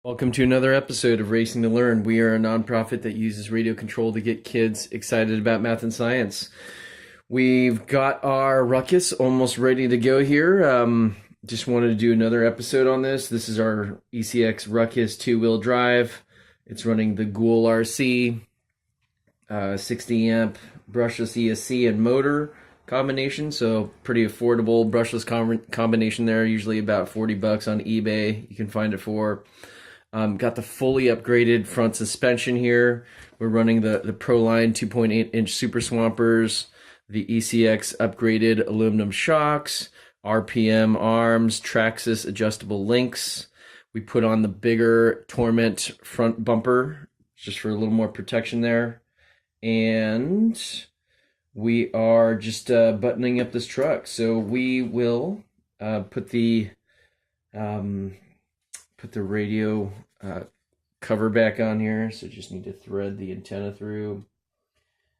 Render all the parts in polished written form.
Welcome to another episode of Racing to Learn. We are a nonprofit that uses radio control to get kids excited about math and science. We've got our Ruckus almost ready to go here. Just wanted to do another episode on this. This is our ECX Ruckus two-wheel drive. It's running the GoolRC 60 amp brushless ESC and motor combination, so pretty affordable brushless combination there, usually about $40 on eBay you can find it for. Got the fully upgraded front suspension here. We're running the Proline 2.8-inch Super Swampers, the ECX upgraded aluminum shocks, RPM arms, Traxxas adjustable links. We put on the bigger Torment front bumper just for a little more protection there. And we are just buttoning up this truck. So we will put the radio cover back on here, so just need to thread the antenna through.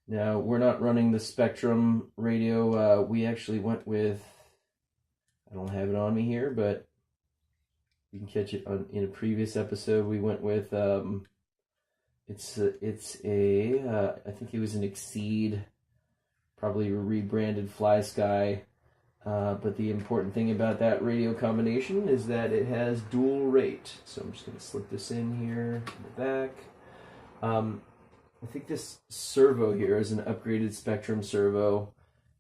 Now, we're not running the Spectrum radio. We actually went with, I don't have it on me here, but you can catch it in a previous episode. We went with, I think it was an Exceed, probably rebranded Fly Sky. But the important thing about that radio combination is that it has dual rate. So I'm just going to slip this in here in the back. I think this servo here is an upgraded Spectrum servo.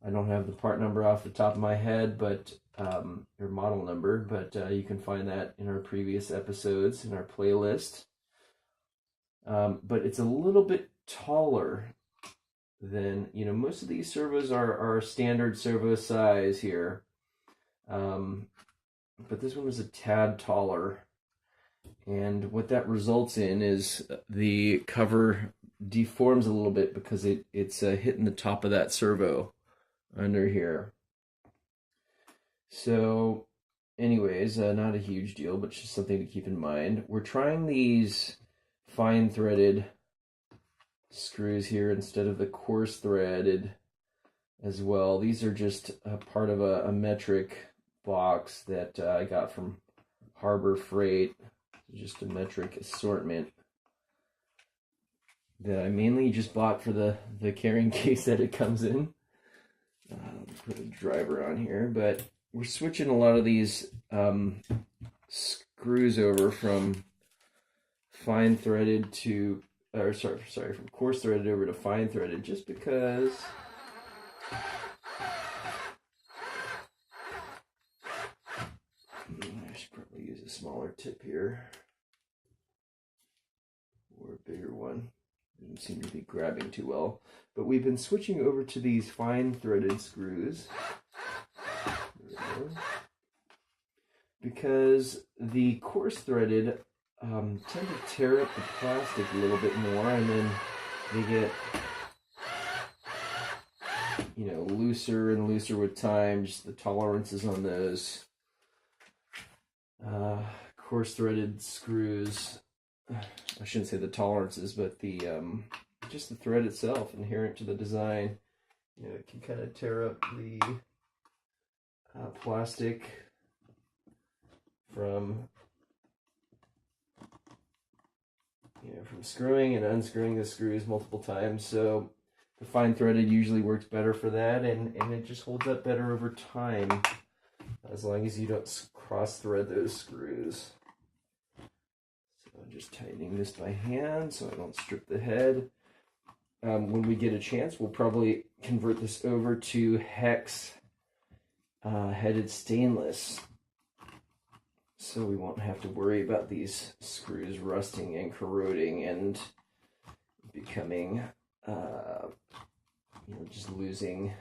I don't have the part number off the top of my head, but or model number, but you can find that in our previous episodes in our playlist. But it's a little bit taller than, most of these servos are standard servo size here. But this one was a tad taller. And what that results in is the cover deforms a little bit because it's hitting the top of that servo under here. So anyways, not a huge deal, but just something to keep in mind. We're trying these fine threaded screws here instead of the coarse threaded as well. These are just a part of a metric box that I got from Harbor Freight. Just a metric assortment that I mainly just bought for the carrying case that it comes in. Put a driver on here, but we're switching a lot of these screws over from fine threaded to from coarse threaded over to fine threaded, just because I should probably use a smaller tip here or a bigger one. Didn't seem to be grabbing too well, but we've been switching over to these fine threaded screws because the coarse threaded tend to tear up the plastic a little bit more, and then they get looser and looser with time. Just the tolerances on those coarse threaded screws, I shouldn't say the tolerances, but the just the thread itself inherent to the design, it can kind of tear up the plastic from screwing and unscrewing the screws multiple times. So the fine threaded usually works better for that, and it just holds up better over time as long as you don't cross thread those screws. So I'm just tightening this by hand so I don't strip the head. When we get a chance, we'll probably convert this over to hex headed stainless, so we won't have to worry about these screws rusting and corroding and becoming, just losing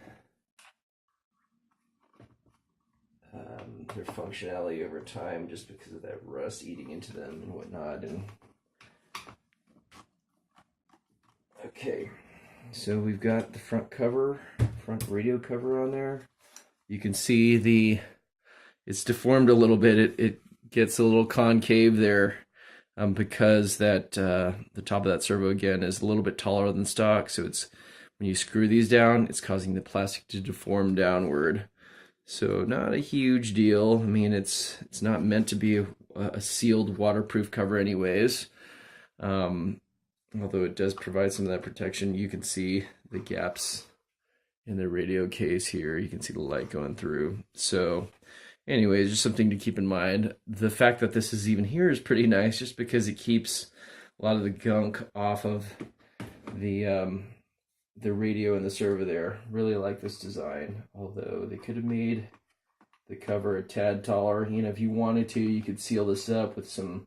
their functionality over time just because of that rust eating into them and whatnot. And okay, so we've got the front radio cover on there. You can see it's deformed a little bit. It gets a little concave there because that the top of that servo again is a little bit taller than stock, so it's when you screw these down, it's causing the plastic to deform downward. So not a huge deal. I mean, it's not meant to be a sealed waterproof cover anyways. Although it does provide some of that protection. You can see the gaps in the radio case here. You can see the light going through. So anyways, just something to keep in mind. The fact that this is even here is pretty nice, just because it keeps a lot of the gunk off of the radio and the servo there. Really like this design, although they could have made the cover a tad taller. You know, if you wanted to, you could seal this up with some,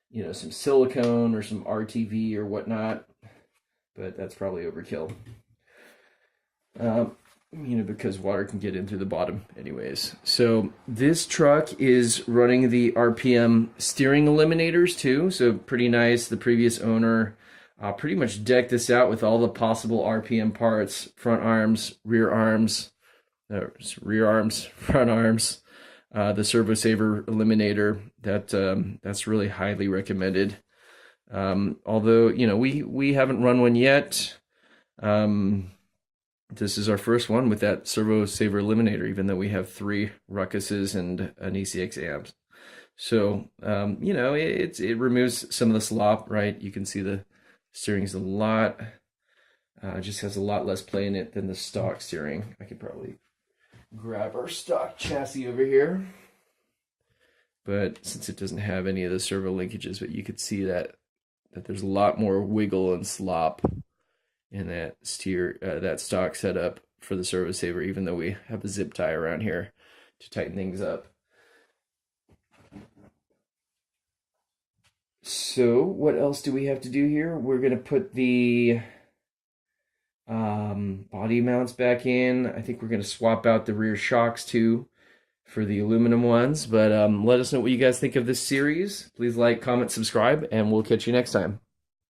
you know, some silicone or some RTV or whatnot, but that's probably overkill. You know, because water can get in through the bottom anyways. So this truck is running the RPM steering eliminators too, so pretty nice. The previous owner pretty much decked this out with all the possible RPM parts: front arms, front arms, the Servo Saver eliminator. That's really highly recommended. Although, you know, we haven't run one yet. This is our first one with that Servo Saver eliminator, even though we have 3 Ruckuses and an ECX amp. So, you know, it removes some of the slop, right? You can see the steering's a lot, just has a lot less play in it than the stock steering. I could probably grab our stock chassis over here. But since it doesn't have any of the servo linkages, but you could see that there's a lot more wiggle and slop in that that stock setup for the Servo Saver, even though we have a zip tie around here to tighten things up. So what else do we have to do here? We're going to put the body mounts back in. I think we're going to swap out the rear shocks too for the aluminum ones. But let us know what you guys think of this series. Please like, comment, subscribe, and we'll catch you next time.